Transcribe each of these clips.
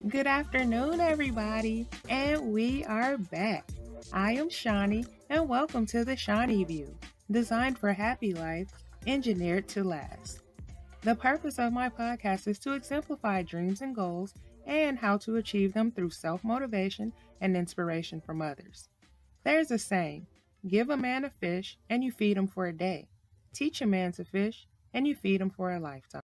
Good afternoon, everybody, and we are back. I am Shawnee, and welcome to TheShuneyView, designed for happy life, engineered to last. The purpose of my podcast is to exemplify dreams and goals and how to achieve them through self-motivation and inspiration from others. There's a saying, give a man a fish and you feed him for a day. Teach a man to fish and you feed him for a lifetime.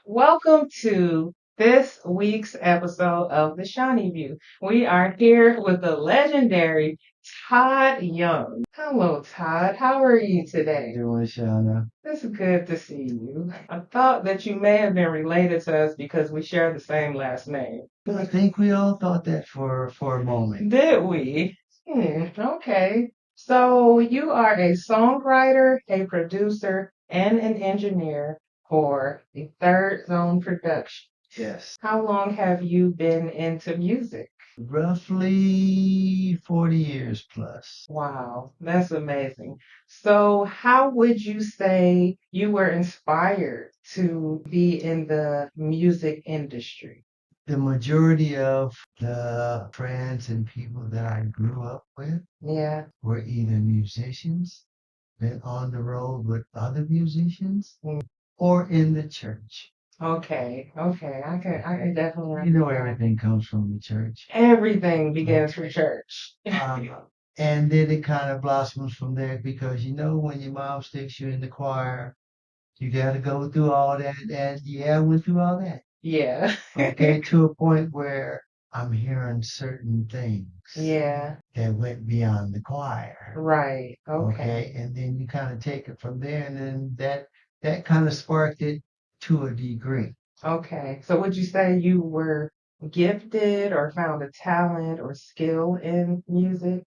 Welcome to this week's episode of The Shawnee View. We are here with the legendary Todd Young. Hello, Todd. How are you today? Doing, Shauna? It's good to see you. I thought that you may have been related to us because we share the same last name. I think we all thought that for a moment. Did we? Okay. So you are a songwriter, a producer, and an engineer for the Third Zone Production. Yes. How long have you been into music? Roughly 40 years plus. Wow, that's amazing. So how would you say you were inspired to be in the music industry? The majority of the friends and people that I grew up with Yeah. were either musicians, been on the road with other musicians, or in the church. Okay. I can definitely You know, understand. everything comes from the church. Everything begins from church. And then it kind of blossoms from there because, when your mom sticks you in the choir, you got to go through all that. And yeah, I went through all that. Yeah. Okay, to a point where I'm hearing certain things Yeah. that went beyond the choir. Right. Okay, and then you kind of take it from there, and then that kind of sparked it to a degree. Okay. So would you say you were gifted or found a talent or skill in music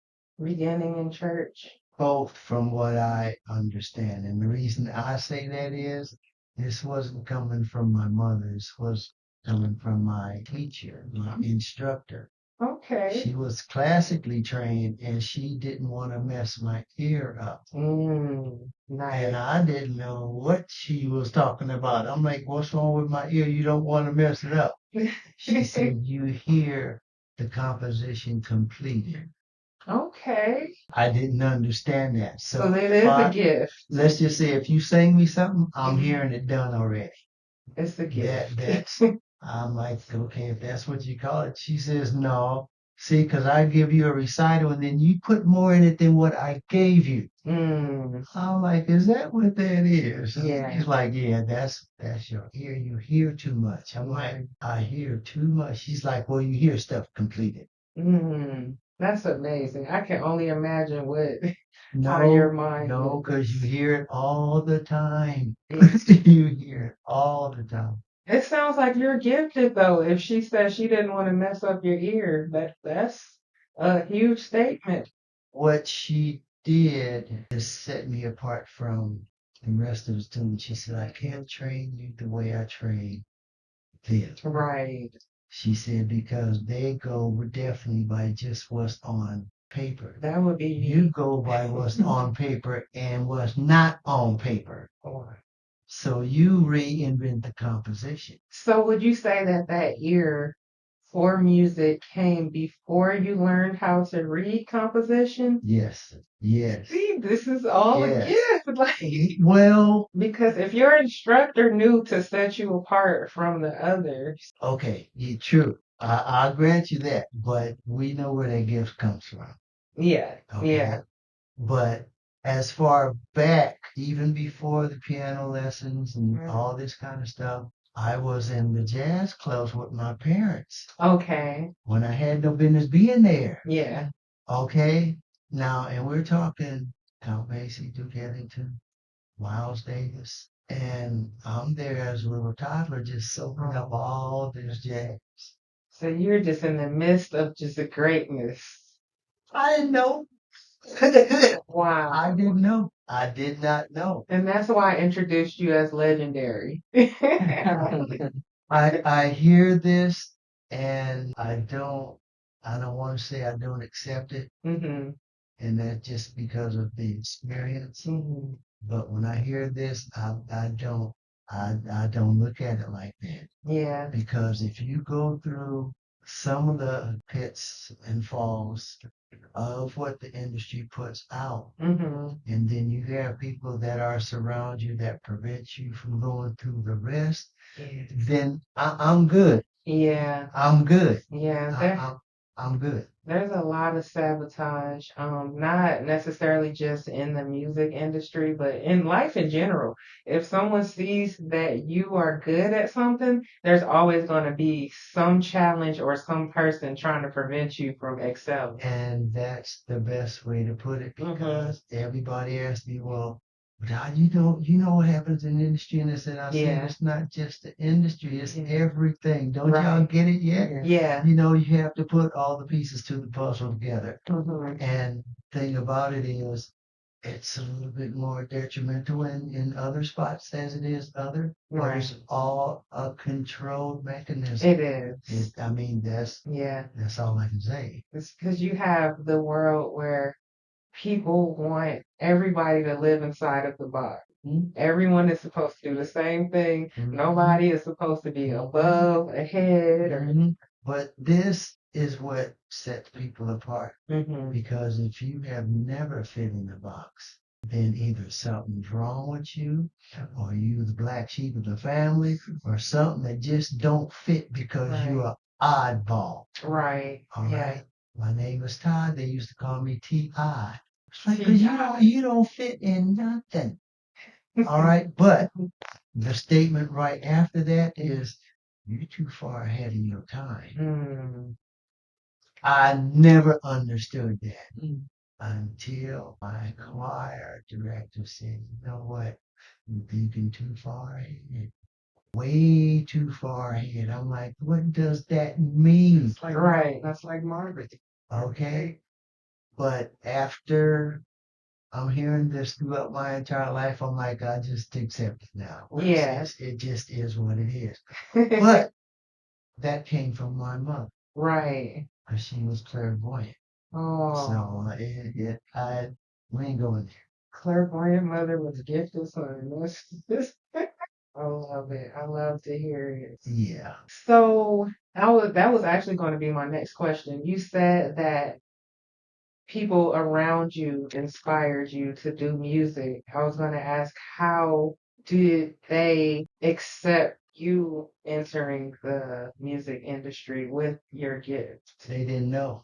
beginning in church? Both, from what I understand. And the reason I say that is this wasn't coming from my mother. This was coming from my teacher, my instructor. Okay. She was classically trained and she didn't want to mess my ear up. And Nice. I didn't know what she was talking about. I'm like, what's wrong with my ear? You don't want to mess it up. She said, you hear the composition completed. Okay. I didn't understand that. So that is a gift. Let's just say if you sing me something, I'm hearing it done already. It's a gift. I'm like, okay, if that's what you call it. She says, no. See, because I give you a recital and then you put more in it than what I gave you. I'm like, is that what that is? Yeah. He's like, yeah, that's your ear. You hear too much. I'm like, I hear too much. She's like, well, you hear stuff completed. That's amazing. I can only imagine how your mind. No, because you hear it all the time. Yes. You hear it all the time. It sounds like you're gifted though. If she said she didn't want to mess up your ear, that's a huge statement. What she did is set me apart from the rest of the students. She said, I can't train you the way I train them. Right. She said, because they go definitely by just what's on paper. That would be You go by what's on paper and what's not on paper. So you reinvent the composition. So would you say that ear for music came before you learned how to read composition? Yes. See, this is all a gift. Well, because if your instructor knew to set you apart from the others. Okay, true. I'll grant you that, but we know where that gift comes from. Yeah. Okay. Yeah. But as far back, even before the piano lessons and all this kind of stuff, I was in the jazz clubs with my parents. Okay. When I had no business being there. Yeah. Okay. Now, and we're talking Count Basie, Duke Ellington, Miles Davis. And I'm there as a little toddler just soaking up all this jazz. So you're just in the midst of just a greatness. I didn't know. Wow. I didn't know. I did not know. And that's why I introduced you as legendary. I hear this and I don't want to say I don't accept it. and that's just because of the experience. Mm-hmm. But when I hear this, I don't look at it like that. Yeah. Because if you go through some of the pits and falls of what the industry puts out, Mm-hmm. and then you have people that are surround you that prevent you from going through the rest, Yeah. then I'm good. Yeah. I'm good. Yeah. I'm good. There's a lot of sabotage, not necessarily just in the music industry, but in life in general. If someone sees that you are good at something, there's always going to be some challenge or some person trying to prevent you from excelling. And that's the best way to put it, Mm-hmm. because everybody asks me, well, Todd, you know what happens in the industry? And I said, Yeah. it's not just the industry, it's Yeah. everything. Don't y'all Right. get it yet? Yeah. You know, you have to put all the pieces to the puzzle together. Mm-hmm. And thing about it is, it's a little bit more detrimental in other spots as it is other, but Right. it's all a controlled mechanism. It is. I mean, Yeah. that's all I can say. It's because you have the world where people want everybody to live inside of the box. Mhm. Everyone is supposed to do the same thing. Mhm. Nobody is supposed to be above, ahead, or. Mhm. But this is what sets people apart, Mm-hmm. because if you have never fit in the box, then either something's wrong with you, or you the black sheep of the family, or something that just don't fit because Right. you're an oddball. Right. All Yeah. right. My name was Todd. They used to call me T.I. It's like, because you don't fit in nothing. All right. But the statement right after that is, you're too far ahead of your time. Mm. I never understood that until my choir director said, you know what? You're thinking too far ahead. Way too far ahead. I'm like, what does that mean? It's like, right. That's like Margaret. Okay. But after I'm hearing this throughout my entire life, I'm like, I just accept it now. Yeah. It just is what it is. But that came from my mother, Right. because she was clairvoyant. Oh. So we ain't going there. Clairvoyant mother with a gifted son. I love it. I love to hear it. Yeah. So that was actually going to be my next question. You said that people around you inspired you to do music. I was going to ask, how did they accept you entering the music industry with your gift? They didn't know.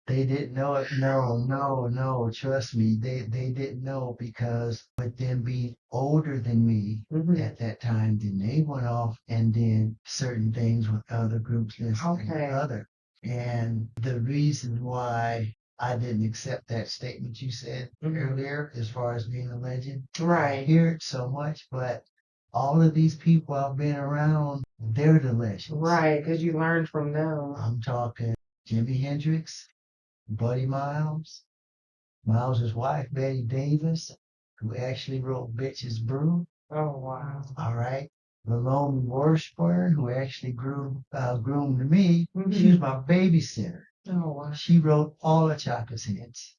They didn't know it. No. Trust me. They didn't know, because with them being older than me Mm-hmm. at that time, then they went off and did certain things with other groups, this and the Okay. other. And the reason why I didn't accept that statement you said earlier, as far as being a legend, I Right. hear it so much, but all of these people I've been around, they're the legends. Right, because you learned from them. I'm talking Jimi Hendrix, Buddy Miles, Miles's wife, Betty Davis, who actually wrote Bitches Brew. Oh, wow. All right. Malone Washburn, who actually groomed me. Mhm. She was my babysitter. Oh, wow. She wrote all the Chaka's hits.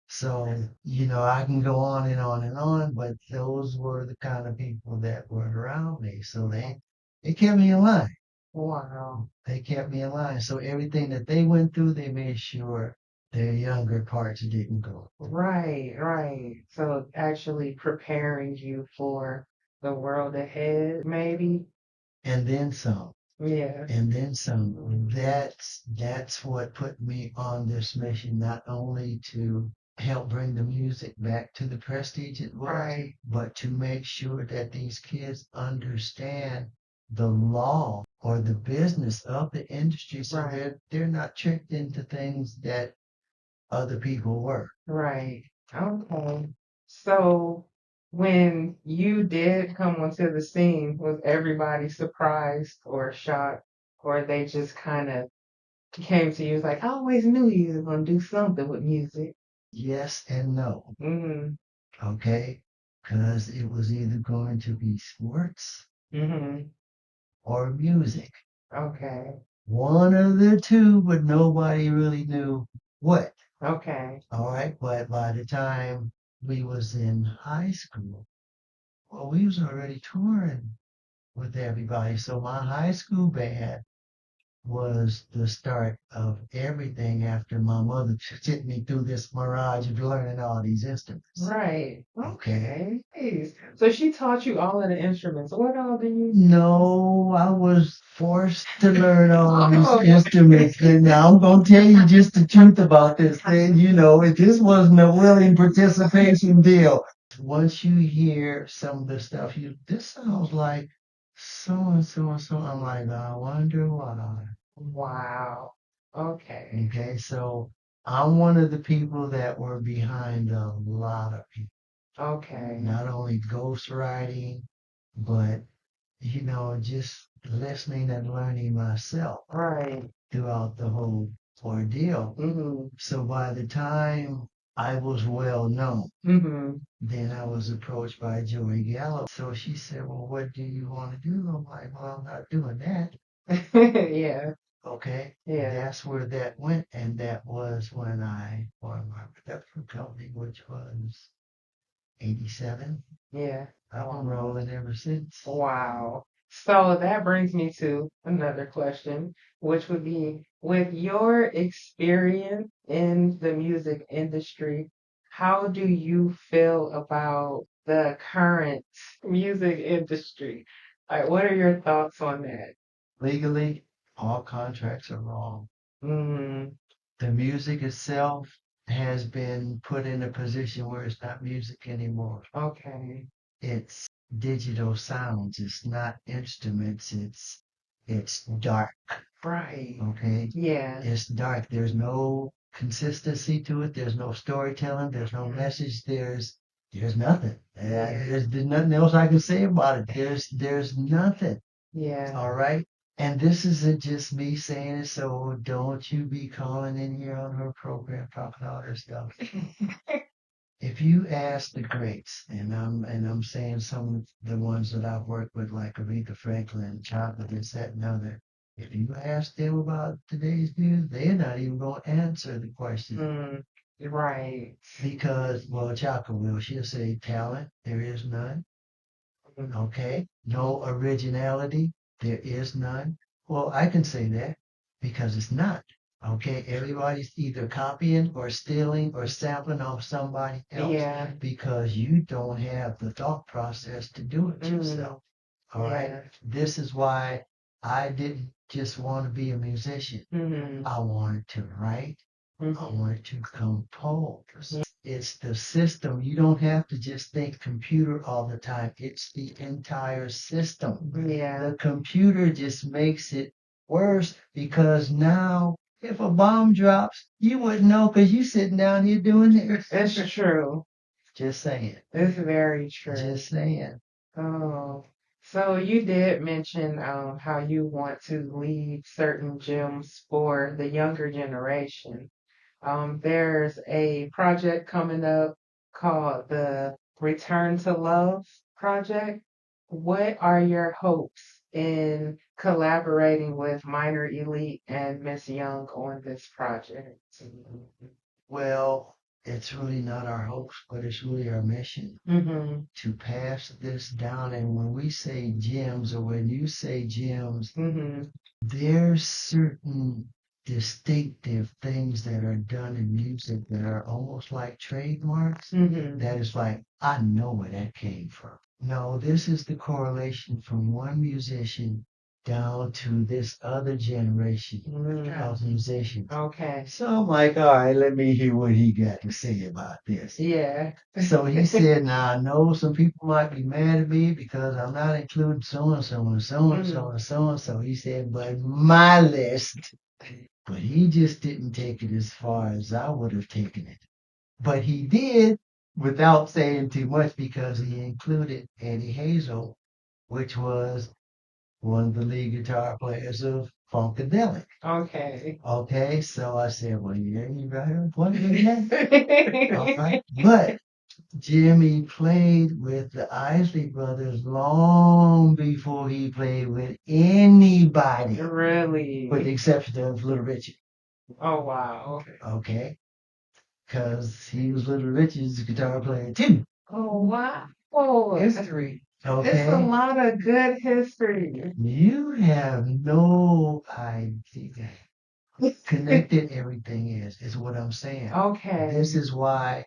So, you know, I can go on and on and on, but those were the kind of people that were around me. So they kept me in line. Wow. They kept me in line. So everything that they went through, they made sure their younger parts didn't go. Right, right. So actually preparing you for the world ahead, maybe? And then some. Yeah. And then some. That's what put me on this mission, not only to help bring the music back to the prestige it was, Right. but to make sure that these kids understand the law or the business of the industry, so Right. they're not tricked into things that other people were. Right. Okay. So when you did come onto the scene, was everybody surprised or shocked, or they just kind of came to you like, I always knew you were gonna do something with music? Yes and no. Mm-hmm. Okay? Because it was either going to be sports Mm-hmm. or music. Okay. One of the two, but nobody really knew what. Okay. All right, but by the time we was in high school, well, we was already touring with everybody. So my high school band was the start of everything after my mother took me through this mirage of learning all these instruments. Right. Okay. Nice. So she taught you all of the instruments. What all do you? No, I was forced to learn all Oh. these instruments. And now I'm going to tell you just the truth about this thing. You know, this wasn't a willing participation deal. Once you hear some of the stuff, this sounds like so and so and so. I'm like, I wonder why. Wow. Okay. Okay, so I'm one of the people that were behind a lot of people. Okay. Not only ghostwriting, but just listening and learning myself Right. throughout the whole ordeal. Mm-hmm. So by the time I was well known, Mm-hmm. then I was approached by Joey Gallo. So she said, well, what do you want to do? I'm like, well, I'm not doing that. Yeah. Okay. Yeah. That's where that went. And that was when I formed my production company, which was 87. Yeah. I've been rolling ever since. Wow. So that brings me to another question, which would be with your experience in the music industry, how do you feel about the current music industry? Like, what are your thoughts on that? Legally, all contracts are wrong. Mm, The music itself has been put in a position where it's not music anymore. okay. It's digital sounds. It's not instruments. It's dark. Right. Okay. Yeah. It's dark. There's no consistency to it. There's no storytelling. There's no message. There's nothing. There's nothing else I can say about it. There's nothing. Yeah. All right. And this isn't just me saying it, so don't you be calling in here on her program talking all this stuff. If you ask the greats, and I'm saying some of the ones that I've worked with, like Aretha Franklin, Chocolate, this, that, and other, if you ask them about today's news, they're not even going to answer the question. Right. Because, well, Chocolate will, she'll say talent, there is none. Okay. No originality, there is none. Well, I can say that because it's not. Okay. Everybody's either copying or stealing or sampling off somebody else because you don't have the thought process to do it yourself. All right. This is why I didn't just want to be a musician. I wanted to write. I wanted to compose. It's the system. You don't have to just think computer all the time. It's the entire system. The computer just makes it worse because now if a bomb drops, you wouldn't know because you're sitting down here doing this. It's true. Just saying. It's very true. Just saying. Oh, so you did mention how you want to leave certain gems for the younger generation. There's a project coming up called the Return to Love Project. What are your hopes in collaborating with Minor Elite and Miss Young on this project? Well, it's really not our hopes, but it's really our mission Mm-hmm. to pass this down. And when we say gems, or when you say gems, there's certain distinctive things that are done in music that are almost like trademarks. That is like, I know where that came from. No, this is the correlation from one musician down to this other generation of musicians. Okay. So I'm like, all right, let me hear what he got to say about this. Yeah. So he said, now I know some people might be mad at me because I'm not including so and so and so and so and so and so. He said, but my list. But he just didn't take it as far as I would have taken it. But he did without saying too much because he included Eddie Hazel, which was one of the lead guitar players of Funkadelic. Okay. Okay, so I said, well, yeah, you right on point with that. All right. But Jimmy played with the Isley Brothers long before he played with anybody. Really? With the exception of Little Richard. Oh, wow. Okay. because he was Little Richard's guitar player too. Oh, wow. Oh, history. Okay. It's a lot of good history. You have no idea. Connected everything is what I'm saying. Okay. This is why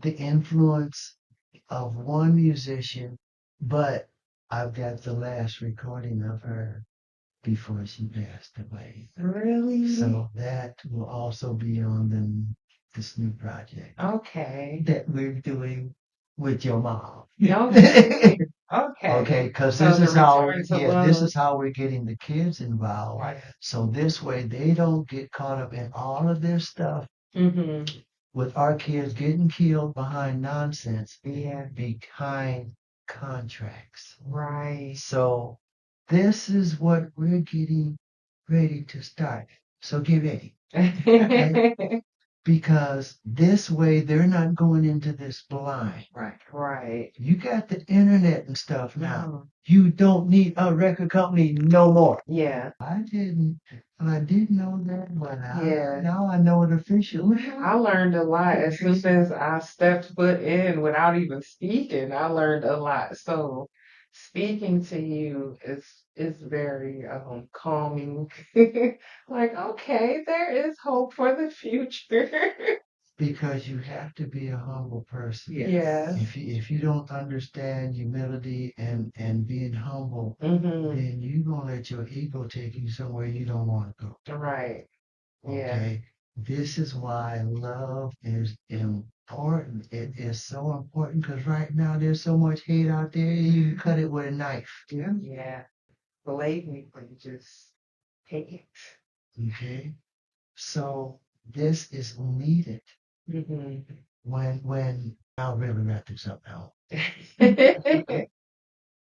the influence of one musician, but I've got the last recording of her before she passed away. Really? So that will also be on this new project Okay. that we're doing with your mom. Okay. Okay. Okay, because So this is how this love. is how we're getting the kids involved. Right. So this way they don't get caught up in all of this stuff Mm-hmm. with our kids getting killed behind nonsense. Yeah. Behind contracts. Right. So this is what we're getting ready to start. So get ready. Okay? Because this way they're not going into this blind. Right. Right. You got the internet and stuff now. Mhm. You don't need a record company no more. Yeah. I didn't know that, but Yeah. now I know it officially. I learned a lot as soon as I stepped foot in without even speaking. I learned a lot. So speaking to you is very calming. Like, okay, there is hope for the future. Because you have to be a humble person. Yes. If you don't understand humility and being humble, Mm-hmm. then you're gonna let your ego take you somewhere you don't want to go. Right. Yeah. Okay? This is why love is important. It is so important because right now there's so much hate out there, you can cut it with a knife. Yeah. Yeah. Blatantly just take it. Okay? So this is needed. Mm-hmm. When I'll really wrap this up now.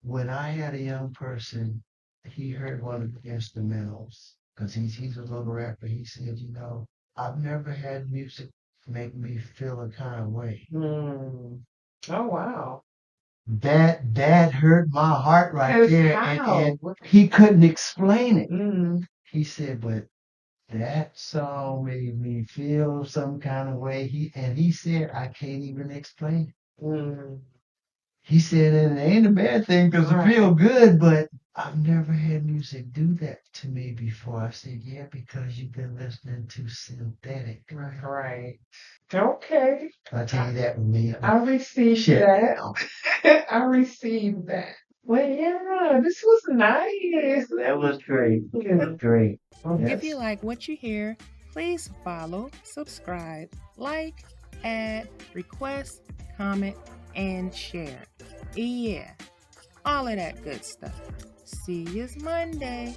When I had a young person, he heard one of the instrumentals because he's a little rapper. He said, I've never had music make me feel a kind of way. Mm. Oh wow. That hurt my heart right 'Cause there, how? and he couldn't explain it. Mm. He said, but that song made me feel some kind of way. He said, I can't even explain it. Mm. He said, and it ain't a bad thing because I feel good, but I've never had music do that to me before. I said, yeah, because you've been listening to synthetic. Right. Right. Okay. I tell you that with me. I received that. I received that. Well, yeah, this was nice. That was great. It was great. If you like what you hear, please follow, subscribe, like, add, request, comment, and share. Yeah, all of that good stuff. See you Monday.